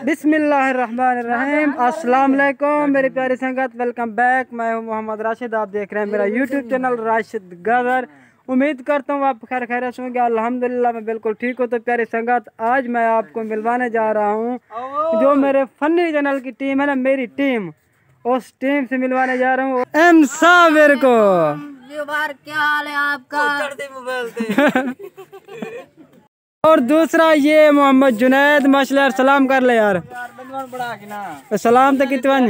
बिस्मिल्लाहिर्रहमानिर्रहीम। अस्सलाम वालेकुम मेरी प्यारी संगत, वेलकम बैक। मैं हूं मोहम्मद राशिद, आप देख रहे हैं मेरा यूट्यूब चैनल राशिद गदर। उम्मीद करता हूं आप खैर खैरियत होंगे। अल्हम्दुलिल्लाह मैं बिल्कुल ठीक हूं। तो प्यारी संगत, आज मैं आपको मिलवाने जा रहा हूं जो मेरे फनी चैनल की टीम है ना, मेरी टीम, उस टीम से मिलवाने जा रहा हूँ एम साबिर को। क्या हाल है आपका? और दूसरा ये मोहम्मद जुनैद। माशाल्लाह, सलाम कर ले यार। सलाम तो कितनी वन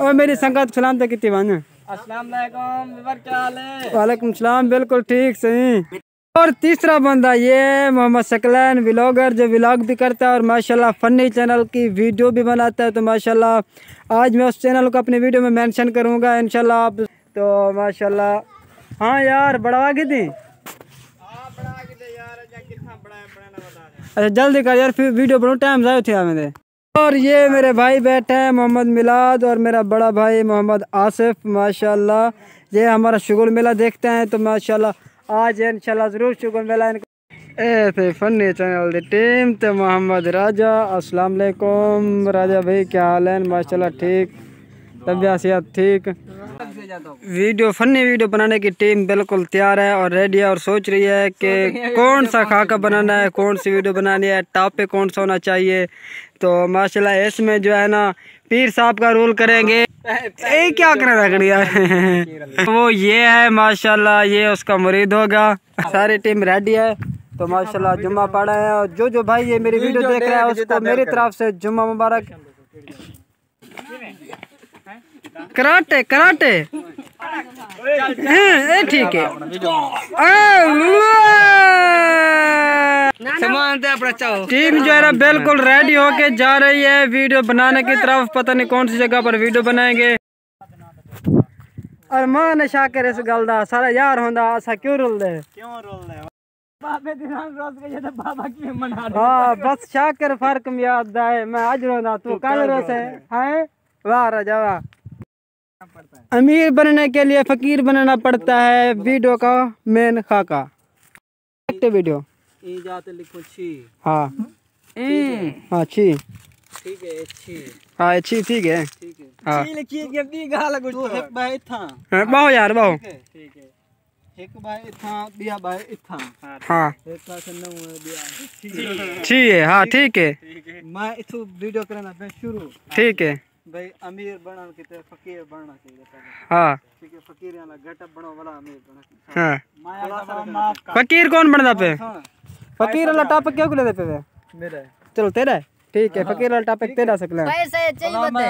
और मेरी संगत सलाम तो कितनी वन। अस्सलाम वालेकुम, क्या हाल है? वालेकुम सलाम, बिल्कुल ठीक सही। और तीसरा बंदा ये मोहम्मद सकलैन व्लॉगर, जो व्लॉग भी करता है और माशाल्लाह फनी चैनल की वीडियो भी बनाता है। तो माशाल्लाह आज मैं उस चैनल को अपनी वीडियो में मेंशन करूंगा इंशाल्लाह। आप तो माशाल्लाह हाँ यार बढ़वा की थी। अच्छा जल्दी कर यार, फिर वीडियो बनाओ, टाइम ज़ाया थे मेरे। और ये मेरे भाई बैठे हैं, मोहम्मद मिलाद और मेरा बड़ा भाई मोहम्मद आसिफ। माशाल्लाह ये हमारा शुगर मेला देखते हैं। तो माशाल्लाह आज इंशाल्लाह ज़रूर शुगर मेला इनको थे फनी चैनल दी टीम। तो मोहम्मद राजा, अस्सलाम वालेकुम राजा भाई, क्या हाल है? माशाल्लाह ठीक, तबीयत सेहत ठीक। वीडियो फनी वीडियो बनाने की टीम बिल्कुल तैयार है और रेडी है और सोच रही है कि कौन सा खाका बनाना है, कौन सी वीडियो बनानी है, टॉपिक कौन सा होना चाहिए। तो माशाल्लाह इसमें जो है ना पीर साहब का रोल करेंगे। क्या करना रख यार वो ये है माशाल्लाह, ये उसका मुरीद होगा। सारी टीम रेडी है। तो माशाल्लाह जुम्मा पड़ा है और जो भाई ये मेरी वीडियो देख रहा है उसको मेरी तरफ से जुम्मा मुबारक। कराटे कराटे ठीक है। टीम जो है ना बिल्कुल रेडी होके जा रही है वीडियो बनाने की तरफ। पता नहीं कौन सी जगह पर वीडियो बनाएंगे। और मान शाकिर इस गल दा सारा यार होंदा असा क्यों रोल दे हाँ बस शाकिर फर्क में याद है। मैं आज रोना तू कल रोसे है। वाह राजा वाह। अमीर बनने के लिए फकीर बनना पड़ता है, वीडियो का मेन खाका। वीडियो लिखो छी। हाँ हाँ छी ठीक है, छी हाँ छी ठीक है हाँ बाहो यार बाहो ठीक है। एक बाय इथा बिया बाय इथा हाँ छी है हाँ ठीक है। मैं इथु वीडियो करना पे शुरू ठीक है भाई। अमीर बनने की तरह फकीर बनना चाहिए। हाँ ठीक है, फकीर वाला गेटअप बनो वाला अमीर बना। हाँ फकीर कौन बनता पे? फकीर वाला टॉपिक क्या ले पे मेरा? चलो तेरा ठीक है, फकीर वाला टॉपिक तेरा सकला पैसे चाहिए बते।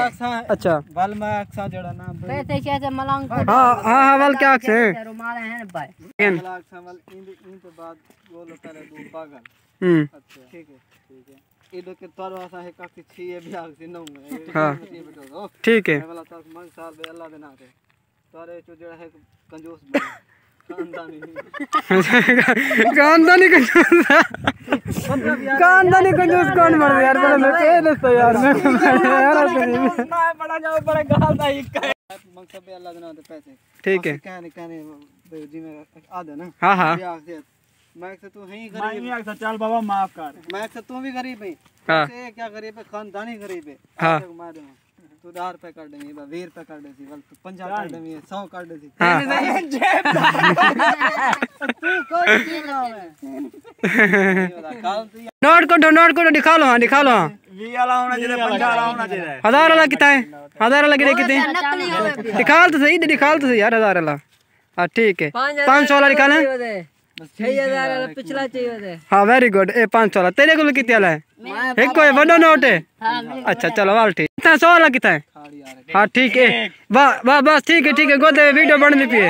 अच्छा वल मैं अक्सा जड़ा ना पैसे कैसे मलंग को। हाँ हाँ वल क्या है रुमाल है भाई। इन अक्सा वल इन पे बाद बोलो करे दो पागल। अच्छा ठीक है इधर के तोर वासा है काफी छी है बिहार से नौ में। हाँ ठीक है। वाला तक मन साल बे अल्लाह देना दे तोरे जो जड़ा है कंजूस खानदानी खानदानी कंजूस खानदानी कंजूस कौन मर यार? मैं कह देता यार मैं बड़ा जाओ बड़ा गाल दा एक मकसद बे अल्लाह देना दे पैसे ठीक है। कहने जी में आधा ना हां हां मैं से तू ही गरीब मैं एक चल बाबा माफ कर। मैं से तू भी गरीब है हां से क्या गरीब है? खानदानी गरीब है। हां मार दे तू 10 रुपए कर देंगे 20 रुपए कर देसी वल तू 50 कर देंगे 100 कर देसी तू कोई की ना है नोट को दिखा लो। हां दिखा लो। वी वाला होना चाहिए 50 वाला होना चाहिए। 1000 वाला कितना है? 1000 वाला कितने दिखा तो सही यार। 1000 वाला हां ठीक है। 500 वाला निकालें 6000 वाला पिछला चाहिए। हाँ वेरी गुड। ए 500 वाला तेरे को कितने वाला है? एक कोई बड़ा नोट है। अच्छा चलो वाल ठीक। कितना 100 वाला कितना है? हाँ ठीक है वाह बस ठीक है गोदे वीडियो बननी पिए।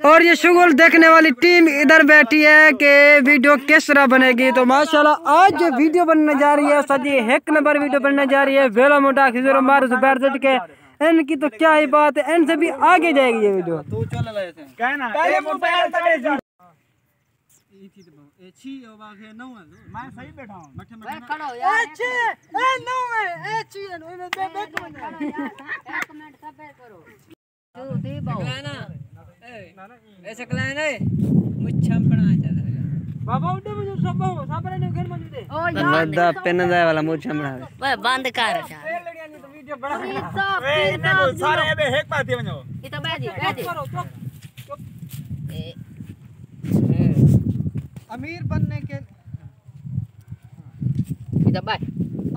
और ये शुगल देखने वाली टीम इधर बैठी है कि वीडियो किस तरह बनेगी। तो माशाल्लाह आज जो वीडियो बनने जा रही है सजी 1 नंबर वीडियो बनने जा रही है। वेला मोटा खिजर मार जुबैर जट के इनकी तो क्या ही बात है, इनसे भी आगे जाएगी ये वीडियो। तू चल ले ऐसे कहना ए मोबाइल तड़े जी ई थी तो ए छी ओ बागे 9 है। मैं सही बैठा हूं मैं खड़ो यार। ए छी ए 9 है ए छी है में दे एक मिनट सब करो तू दी बाऊ ना ए ऐसे कलाए ना मुच्छम बना चाहता बाबा उठे मुझे सब हो साबरे ने घर में दे ओ यार बंदा पेन दाए वाला मुझे हमरा ओए बंद कर यार ए लड़िया नहीं तो वीडियो बड़ा ए इन्हें को सारे एबे हेक पाती वणो ये तो बैठ करो चुप अमीर बनने के ये तो बैठ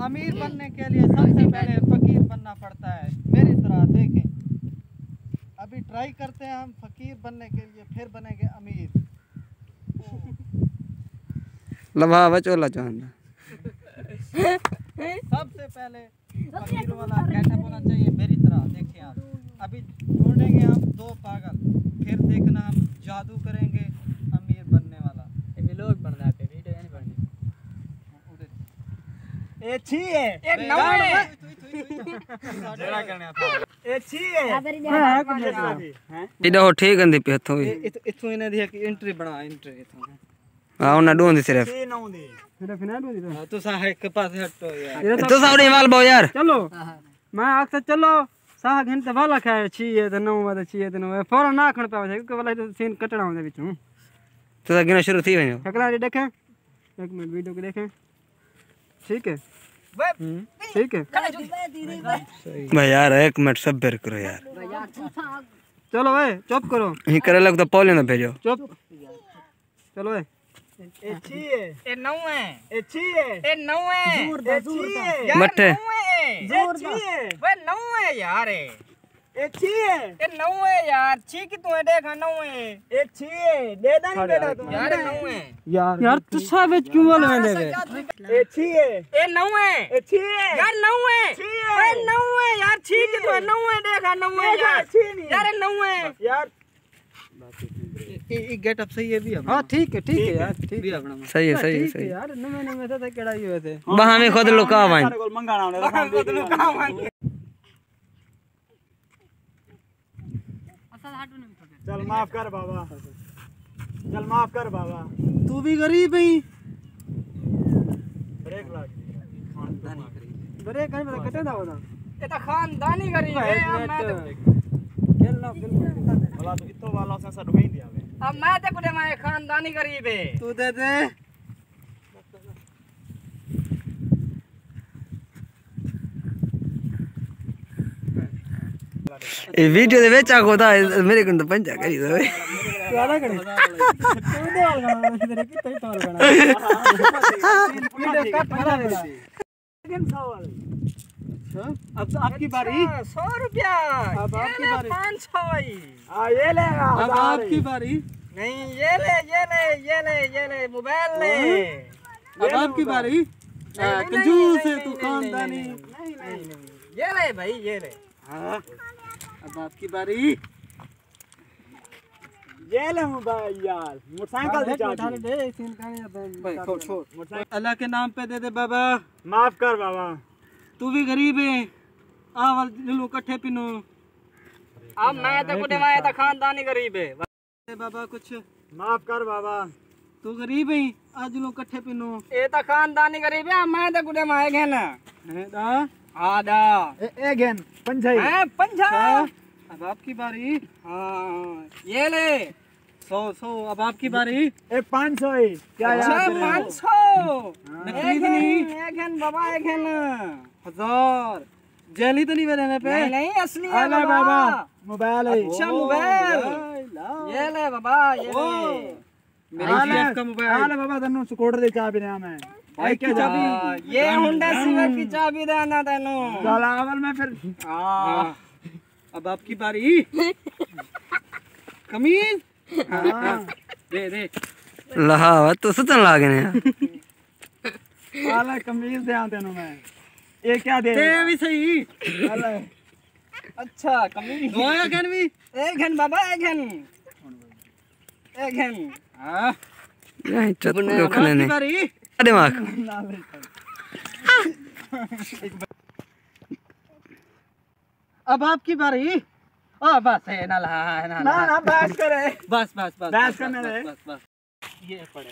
अमीर बनने के लिए सबसे पहले फकीर बनना पड़ता है। मेरी तरह देखें, अभी ट्राई करते हैं हम फकीर बनने के लिए, फिर बनेंगे अमीर। लभा बचोला चाहना सबसे पहले फकीर वाला गेटअप होना चाहिए मेरी तरह। देखिए आप, अभी ढूंढेंगे हम दो पागल, फिर देखना हम जादू करेंगे अमीर बनने वाला। ये लोग बन जाते वीडियो नहीं बननी ए छी है ए नवे जरा करने था ए छी है हां हैं इधर हो ठीक अंदी पे हथों इथों इन्हें दिया कि एंट्री बना एंट्री इथों हां ना डोंदी सिर्फ छी नौ दी सिर्फ ना डोंदी तो तू सा है के पास हटो यार तो सावड़ी माल बो यार चलो मैं अक्सर चलो 7 घंटे वाला खाए छी है तो 9 बजे छी है तो 9 फौरन ना खण पावे क्योंकि वाला तो सीन कटड़ा होंदे बिचू तो गिना शुरू थी वयो अगला देखें 1 मिनट वीडियो को देखें ठीक है ठीक है भाई यार 1 मिनट सब्र करो यार चलो भाई चुप करो ही करे लग तो पौले ना भेजो चुप चलो भाई ए छी है ए नौ है ए छी है ए नौ है ए छी है मट्ठे जोर छी है वे नौ है यार ए छी है ए नौ है यार छी की तू देखा नौ है ए छी है दे दा नहीं बेटा तू यार नौ है यार तू सब क्यों बोल में देवे ए छी है ए नौ है ए छी है यार नौ है ए नौ है यार छी की तू नौ है देखा नौ है यार यार नौ है यार ये गेटअप सही है भी अब। हां ठीक है यार ठीक भी अपना सही है सही यार नमे तो केड़ा ही होते वहां में खुद लुका वाइन चल माफ कर बाबा, चल माफ कर बाबा, तू भी गरीब है। ब्रेक लग खानदानी गरीब ब्रेक नहीं पता कटे दा होता ये तो खानदानी गरीब है। अब मैं तो खेलना भला तो इतो वाला से सर ढोई दिया अब मैं तो कुछ मैं खानदानी गरीब है। तू दे दे ये वीडियो दे बेचा को था मेरे को तो पंजा करी दो वाला करे तू दे वाला तेरे की तई तोल बना वीडियो कट करा दे लेकिन 100 वाले अब आपकी बारी 100 रुपया अब आपकी बारी 500 भाई हां ये लेगा अब आपकी बारी नहीं ये ले मोबाइल ले अब आपकी बारी कंजूस है तू खानदानी नहीं ये ले भाई ये ले हां अब आपकी बारी ये ले मोबाइल यार मोटरसाइकिल से उठा दे सीन कहां भाई छोड़ अल्लाह के नाम पे दे दे बाबा, माफ कर बाबा, तू भी गरीब है आ वाल लो इकट्ठे पिनो अब मैं तो कुछ मैं तो खानदानी गरीब है बाबा कुछ माफ कर बाबा, तू गरीब है आज लो इकट्ठे पिनो ये तो खानदानी गरीब है। मैं तो कुछ मैं घेन है दा आदा ए घेन पंजाई है पंजा। अब आपकी बारी हाँ ये ले 100 अब आपकी बारी ए 500 है क्या यार 500 नकली तो नहीं एक घेन बाबा एक घेन 1000 जेली तो नहीं मेरे पे नहीं असली है बाबा मोबाइल है अच्छा मोबाइल ये ले बाबा ये ले मेरे का मोबाइल आले बाबा तन्नू स्कूटर दे चाबी दे मैं भाई क्या चाबी ये होंडा सिविक की चाबी देना तन्नू चल अवल में फिर हां अब आपकी बारी कमीज हां दे लहावा तो सुतन लागे ने आले कमीज दे तेनू मैं ये क्या दे ते भी सही आले अच्छा कमीज दो घन भी एक घन बाबा एक घन हां यही चतुर खने ने बारी दिमाग अब आपकी बारी ओ बस है ना बैठ करे बस बैठ करने दे बस ये पड़े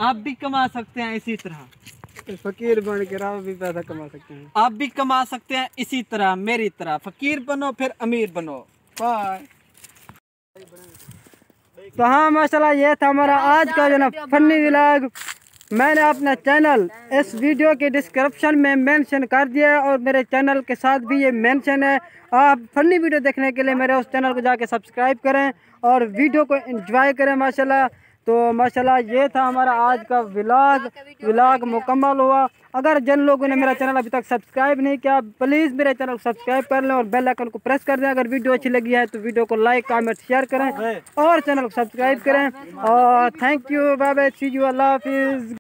आप भी कमा सकते हैं इसी तरह फकीर बन के आप भी पैसा कमा सकते हैं आप भी कमा सकते हैं इसी तरह मेरी तरह फकीर बनो फिर अमीर बनो बाय तो हाँ माशाल्लाह ये था हमारा आज का जो ना फनी व्लॉग। मैंने अपना चैनल इस वीडियो के डिस्क्रिप्शन में मेंशन कर दिया है और मेरे चैनल के साथ भी ये मेंशन है। आप फनी वीडियो देखने के लिए मेरे उस चैनल को जाके सब्सक्राइब करें और वीडियो को एंजॉय करें माशाल्लाह। तो माशाल्लाह ये था हमारा आज का व्लॉग मुकम्मल हुआ। अगर जिन लोगों ने मेरा चैनल अभी तक सब्सक्राइब नहीं किया प्लीज़ मेरे चैनल को सब्सक्राइब कर लें और बेल आइकन को प्रेस कर दें। अगर वीडियो अच्छी लगी है तो वीडियो को लाइक कमेंट शेयर करें और चैनल को सब्सक्राइब करें। और thank you, bye bye, see you, अल्लाह हाफिज़।